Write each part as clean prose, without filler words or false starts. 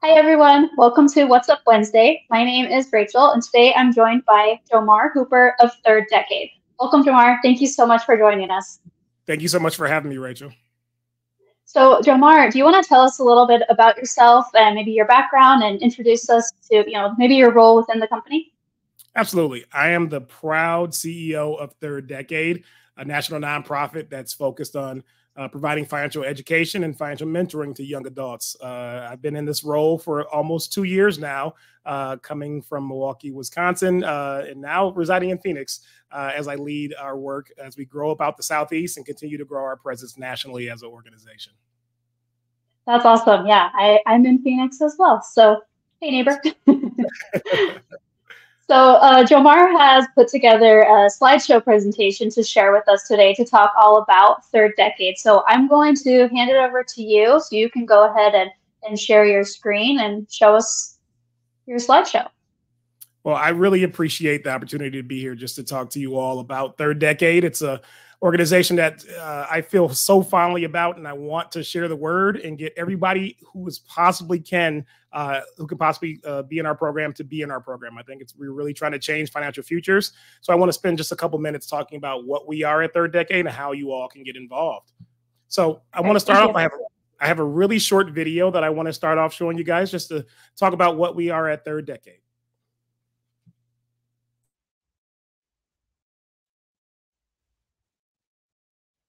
Hi, everyone. Welcome to What's Up Wednesday. My name is Rachel, and today I'm joined by Jomar Hooper of Third Decade. Welcome, Jomar. Thank you so much for joining us. Thank you so much for having me, Rachel. So, Jomar, do you want to tell us a little bit about yourself and maybe your background and introduce us to, maybe your role within the company? Absolutely. I am the proud CEO of Third Decade, a national nonprofit that's focused on providing financial education and financial mentoring to young adults. I've been in this role for almost 2 years now, coming from Milwaukee, Wisconsin, and now residing in Phoenix as I lead our work as we grow about the Southeast and continue to grow our presence nationally as an organization. That's awesome. Yeah, I'm in Phoenix as well. So, hey, neighbor. So, Jomar has put together a slideshow presentation to share with us today to talk all about Third Decade. So, I'm going to hand it over to you so you can go ahead and share your screen and show us your slideshow. Well, I really appreciate the opportunity to be here just to talk to you all about Third Decade. It's a organization that I feel so fondly about, and I want to share the word and get everybody who is possibly can, who can possibly be in our program to be in our program. I think we're really trying to change financial futures. So I want to spend just a couple minutes talking about what we are at Third Decade and how you all can get involved. So I want to start off. I have a really short video that I want to start off showing you guys just to talk about what we are at Third Decade.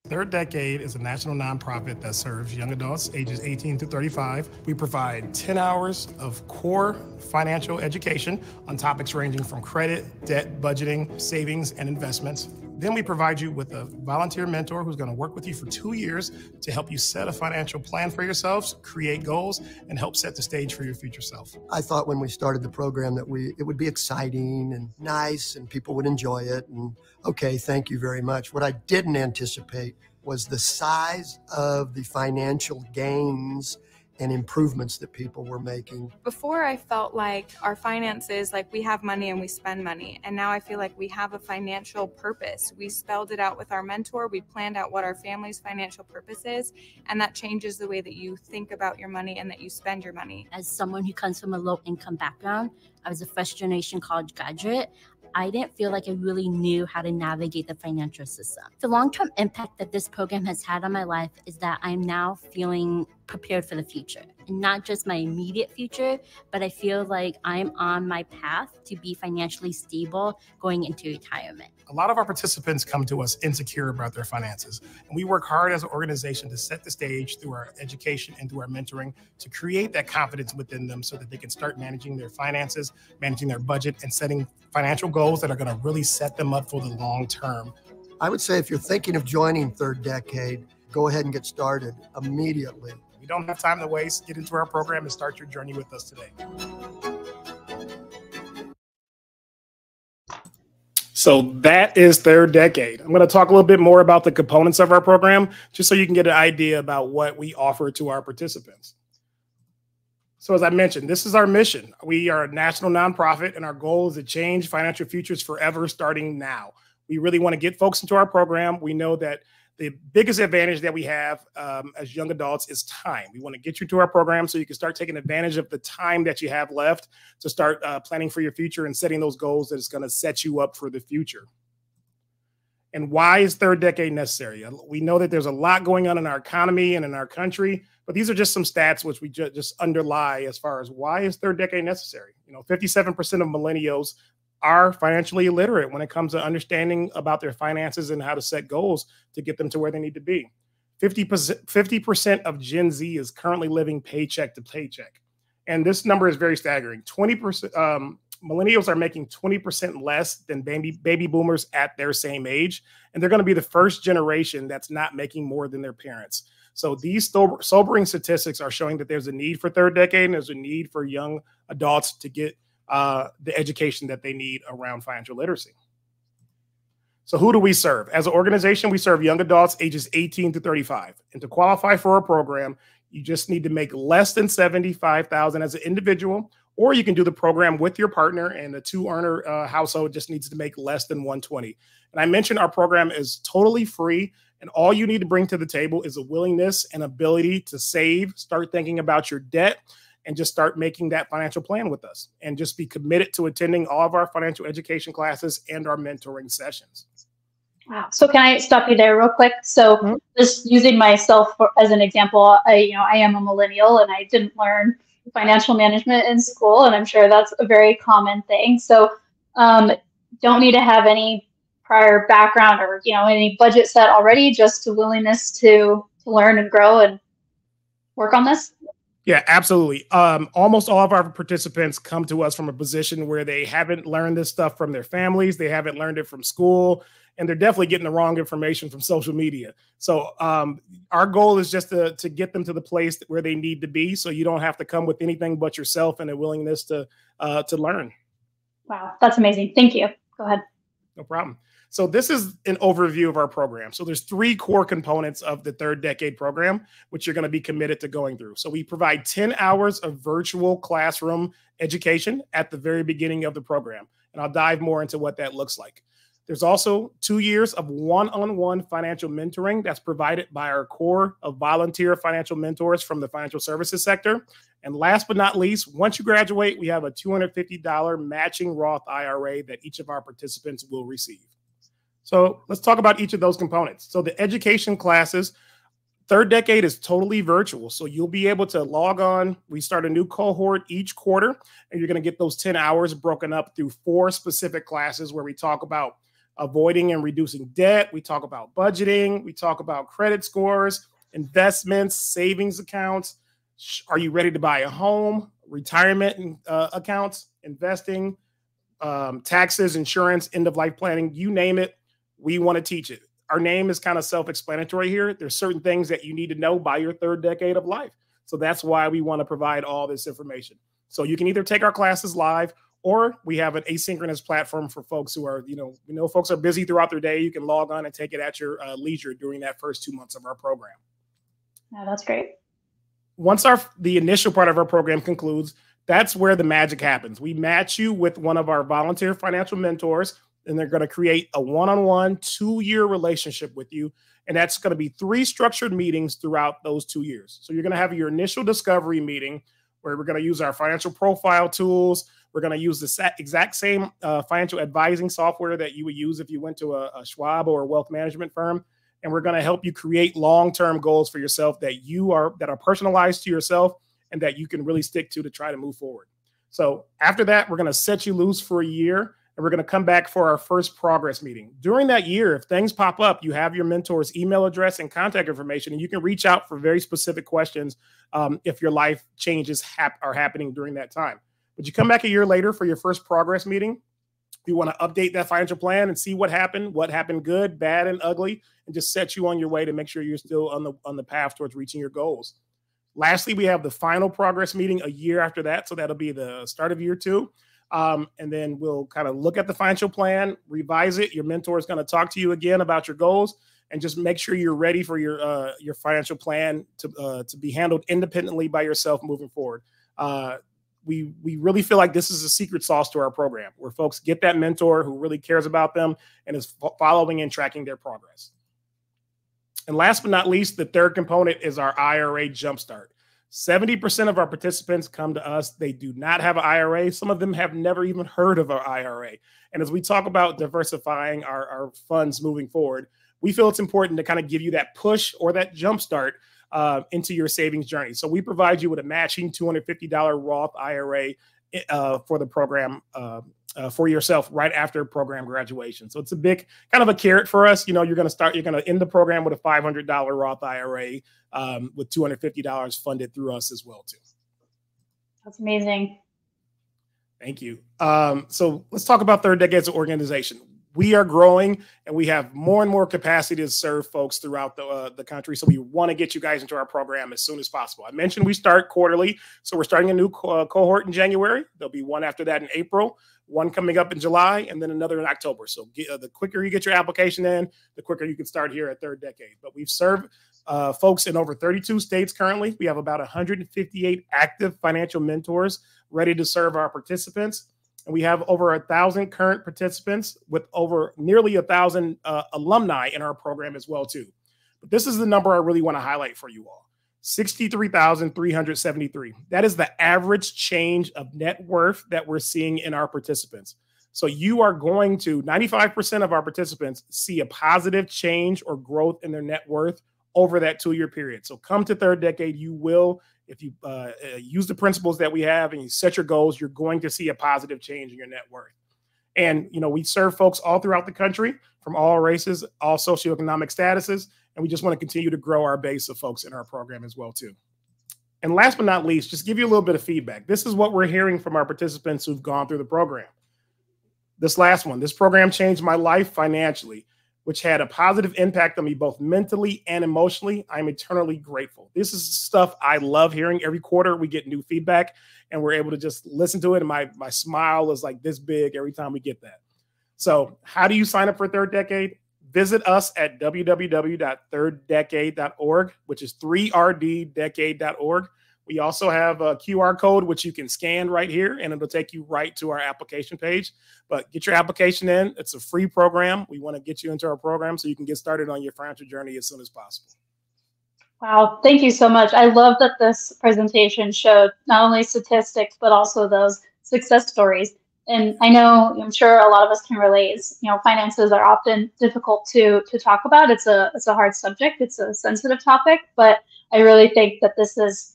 Third Decade is a national nonprofit that serves young adults ages 18 to 35. We provide 10 hours of core financial education on topics ranging from credit, debt, budgeting, savings, and investments. Then we provide you with a volunteer mentor who's going to work with you for 2 years to help you set a financial plan for yourselves, create goals, and help set the stage for your future self. I thought when we started the program that it would be exciting and nice and people would enjoy it. And okay, thank you very much. What I didn't anticipate was the size of the financial gains and improvements that people were making. Before, I felt like our finances, like we have money and we spend money. And now I feel like we have a financial purpose. We spelled it out with our mentor. We planned out what our family's financial purpose is. And that changes the way that you think about your money and that you spend your money. As someone who comes from a low income background, I was a first generation college graduate. I didn't feel like I really knew how to navigate the financial system. The long-term impact that this program has had on my life is that I'm now feeling prepared for the future. And not just my immediate future, but I feel like I'm on my path to be financially stable going into retirement. A lot of our participants come to us insecure about their finances. And we work hard as an organization to set the stage through our education and through our mentoring to create that confidence within them so that they can start managing their finances, managing their budget, and setting financial goals that are going to really set them up for the long term. I would say if you're thinking of joining Third Decade, go ahead and get started immediately. We don't have time to waste. Get into our program and start your journey with us today. So that is Third Decade. I'm going to talk a little bit more about the components of our program, just so you can get an idea about what we offer to our participants. So as I mentioned, this is our mission. We are a national nonprofit, and our goal is to change financial futures forever, starting now. We really want to get folks into our program. We know that the biggest advantage that we have as young adults is time. We want to get you to our program so you can start taking advantage of the time that you have left to start planning for your future and setting those goals that is going to set you up for the future. And why is Third Decade necessary? We know that there's a lot going on in our economy and in our country, but these are just some stats which we just underlie as far as why is Third Decade necessary. 57% of millennials are financially illiterate when it comes to understanding about their finances and how to set goals to get them to where they need to be. 50% of Gen Z is currently living paycheck to paycheck. And this number is very staggering. 20%, millennials are making 20% less than baby boomers at their same age. And they're going to be the first generation that's not making more than their parents. So these sobering statistics are showing that there's a need for Third Decade and there's a need for young adults to get the education that they need around financial literacy. So who do we serve? As an organization, we serve young adults ages 18 to 35. And to qualify for our program, you just need to make less than $75,000 as an individual, or you can do the program with your partner, and the two-earner household just needs to make less than $120,000. And I mentioned our program is totally free, and all you need to bring to the table is a willingness and ability to save, start thinking about your debt, and just start making that financial plan with us and just be committed to attending all of our financial education classes and our mentoring sessions. Wow. So can I stop you there real quick? So just using myself as an example, I am a millennial and I didn't learn financial management in school, and I'm sure that's a very common thing. So don't need to have any prior background or any budget set already, just a willingness to learn and grow and work on this. Yeah, absolutely. Almost all of our participants come to us from a position where they haven't learned this stuff from their families, they haven't learned it from school, and they're definitely getting the wrong information from social media. So our goal is just to get them to the place where they need to be, so you don't have to come with anything but yourself and a willingness to learn. Wow, that's amazing. Thank you. Go ahead. No problem. So this is an overview of our program. So there's 3 core components of the Third Decade program, which you're going to be committed to going through. So we provide 10 hours of virtual classroom education at the very beginning of the program. And I'll dive more into what that looks like. There's also 2 years of one-on-one financial mentoring that's provided by our core of volunteer financial mentors from the financial services sector. And last but not least, once you graduate, we have a $250 matching Roth IRA that each of our participants will receive. So let's talk about each of those components. So the education classes, Third Decade is totally virtual. So you'll be able to log on. We start a new cohort each quarter, and you're going to get those 10 hours broken up through 4 specific classes where we talk about avoiding and reducing debt. We talk about budgeting. We talk about credit scores, investments, savings accounts. Are you ready to buy a home? Retirement accounts, investing, taxes, insurance, end-of-life planning, you name it. We want to teach it. Our name is kind of self-explanatory here. There's certain things that you need to know by your third decade of life. So that's why we want to provide all this information. So you can either take our classes live, or we have an asynchronous platform for folks who are, folks are busy throughout their day. You can log on and take it at your leisure during that first 2 months of our program. Yeah, that's great. Once the initial part of our program concludes, that's where the magic happens. We match you with one of our volunteer financial mentors, and they're going to create a one-on-one 2-year relationship with you. And that's going to be 3 structured meetings throughout those 2 years. So you're going to have your initial discovery meeting where we're going to use our financial profile tools. We're going to use the exact same financial advising software that you would use if you went to a Schwab or a wealth management firm. And we're going to help you create long-term goals for yourself that are personalized to yourself and that you can really stick to try to move forward. So after that, we're going to set you loose for a year. And we're going to come back for our first progress meeting. During that year, if things pop up, you have your mentor's email address and contact information, and you can reach out for very specific questions if your life changes are happening during that time. But you come back a year later for your first progress meeting. You want to update that financial plan and see what happened good, bad, and ugly, and just set you on your way to make sure you're still on the path towards reaching your goals. Lastly, we have the final progress meeting a year after that. So that'll be the start of year 2. And then we'll kind of look at the financial plan, revise it. Your mentor is going to talk to you again about your goals, and just make sure you're ready for your financial plan to be handled independently by yourself moving forward. We really feel like this is a secret sauce to our program, where folks get that mentor who really cares about them and is following and tracking their progress. And last but not least, the third component is our IRA Jumpstart. 70% of our participants come to us. They do not have an IRA. Some of them have never even heard of an IRA. And as we talk about diversifying our funds moving forward, we feel it's important to kind of give you that push or that jumpstart into your savings journey. So we provide you with a matching $250 Roth IRA for the program for yourself right after program graduation. So it's a big kind of a carrot for us. You're going to end the program with a $500 Roth IRA with $250 funded through us as well too. That's amazing. Thank you. So let's talk about Third Decade as an organization. We are growing, and we have more and more capacity to serve folks throughout the country. So we want to get you guys into our program as soon as possible. I mentioned we start quarterly. So we're starting a new cohort in January. There'll be one after that in April, one coming up in July, and then another in October. So the quicker you get your application in, the quicker you can start here at Third Decade. But we've served folks in over 32 states currently. We have about 158 active financial mentors ready to serve our participants. And we have over 1,000 current participants with over nearly 1,000 alumni in our program as well too. But this is the number I really want to highlight for you all. $63,373. That is the average change of net worth that we're seeing in our participants. So you are going to, 95% of our participants see a positive change or growth in their net worth over that 2-year period. So come to Third Decade, you will, if you use the principles that we have and you set your goals, you're going to see a positive change in your net worth. And, you know, we serve folks all throughout the country from all races, all socioeconomic statuses, and we just want to continue to grow our base of folks in our program as well, too. And last but not least, just give you a little bit of feedback. This is what we're hearing from our participants who've gone through the program. This last one, this program changed my life financially, which had a positive impact on me both mentally and emotionally. I'm eternally grateful. This is stuff I love hearing. Every quarter we get new feedback and we're able to just listen to it. And my smile is like this big every time we get that. So how do you sign up for Third Decade? Visit us at www.thirddecade.org, which is 3rddecade.org. We also have a QR code, which you can scan right here, and it'll take you right to our application page. But get your application in. It's a free program. We want to get you into our program so you can get started on your financial journey as soon as possible. Wow, thank you so much. I love that this presentation showed not only statistics, but also those success stories. And I'm sure a lot of us can relate. You know, finances are often difficult to talk about. It's a hard subject. It's a sensitive topic, but I really think that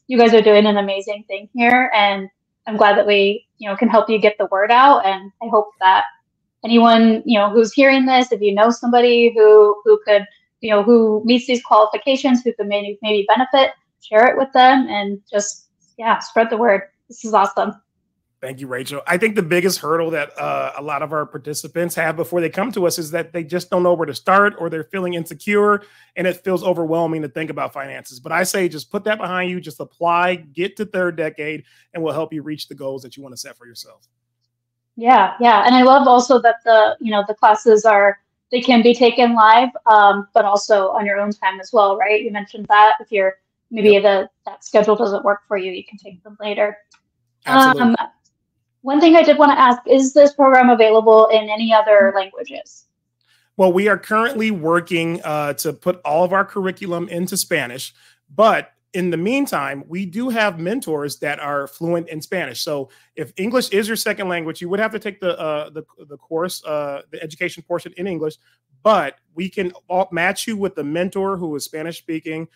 you guys are doing an amazing thing here. And I'm glad that we, can help you get the word out. And I hope that anyone, who's hearing this, if you know somebody who could, who meets these qualifications, who could maybe benefit, share it with them and just, spread the word. This is awesome. Thank you, Rachel. I think the biggest hurdle that a lot of our participants have before they come to us is that they just don't know where to start, or they're feeling insecure and it feels overwhelming to think about finances. But I say just put that behind you, just apply, get to Third Decade, and we'll help you reach the goals that you want to set for yourself. Yeah. And I love also that the classes they can be taken live, but also on your own time as well, right? You mentioned that if you're maybe that schedule doesn't work for you, you can take them later. Absolutely. One thing I did want to ask, is this program available in any other languages? Well, we are currently working to put all of our curriculum into Spanish, but in the meantime, we do have mentors that are fluent in Spanish. So if English is your second language, you would have to take the course, the education portion in English, but we can match you with a mentor who is Spanish speaking.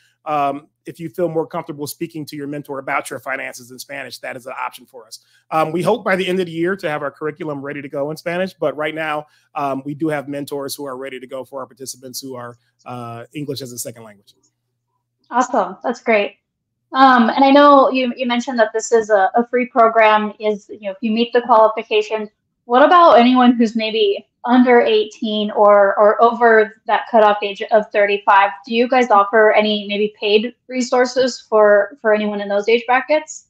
If you feel more comfortable speaking to your mentor about your finances in Spanish, that is an option for us. We hope by the end of the year to have our curriculum ready to go in Spanish, but right now we do have mentors who are ready to go for our participants who are English as a second language. Awesome. That's great. And I know you mentioned that this is a free program. If you meet the qualifications, what about anyone who's maybe under 18 or over that cutoff age of 35? Do you guys offer any maybe paid resources for anyone in those age brackets?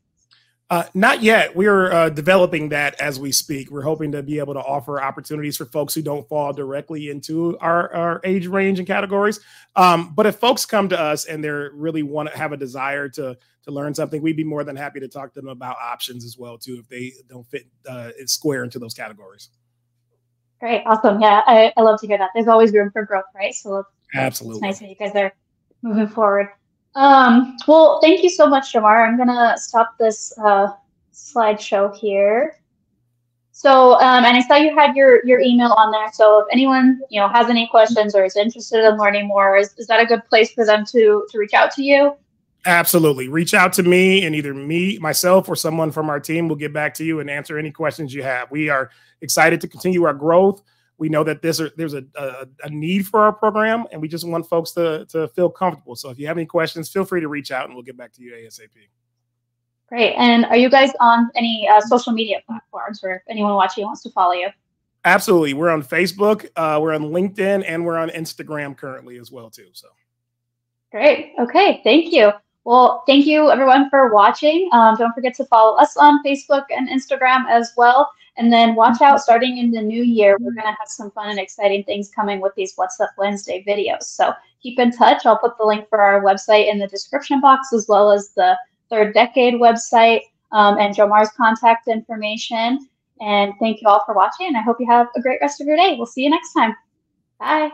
Not yet. We're developing that as we speak. We're hoping to be able to offer opportunities for folks who don't fall directly into our age range and categories. But if folks come to us and they really want to have a desire to learn something, we'd be more than happy to talk to them about options as well, too, if they don't fit square into those categories. Great. Awesome. Yeah, I love to hear that. There's always room for growth, right? So absolutely. It's nice that you guys are moving forward. Well, thank you so much, Jamar. I'm going to stop this slideshow here. So, and I saw you had your email on there. So if anyone, has any questions or is interested in learning more, is that a good place for them to reach out to you? Absolutely. Reach out to me, and either myself, or someone from our team will get back to you and answer any questions you have. We are excited to continue our growth. We know that there's a need for our program, and we just want folks to feel comfortable. So if you have any questions, feel free to reach out and we'll get back to you ASAP. Great. And are you guys on any social media platforms, or if anyone watching wants to follow you? Absolutely. We're on Facebook, we're on LinkedIn, and we're on Instagram currently as well, too. So great. Okay. Thank you. Well, thank you everyone for watching. Don't forget to follow us on Facebook and Instagram as well. And then watch out, starting in the new year, we're going to have some fun and exciting things coming with these What's Up Wednesday videos. So keep in touch. I'll put the link for our website in the description box, as well as the Third Decade website and Jamar's contact information. And thank you all for watching. And I hope you have a great rest of your day. We'll see you next time. Bye.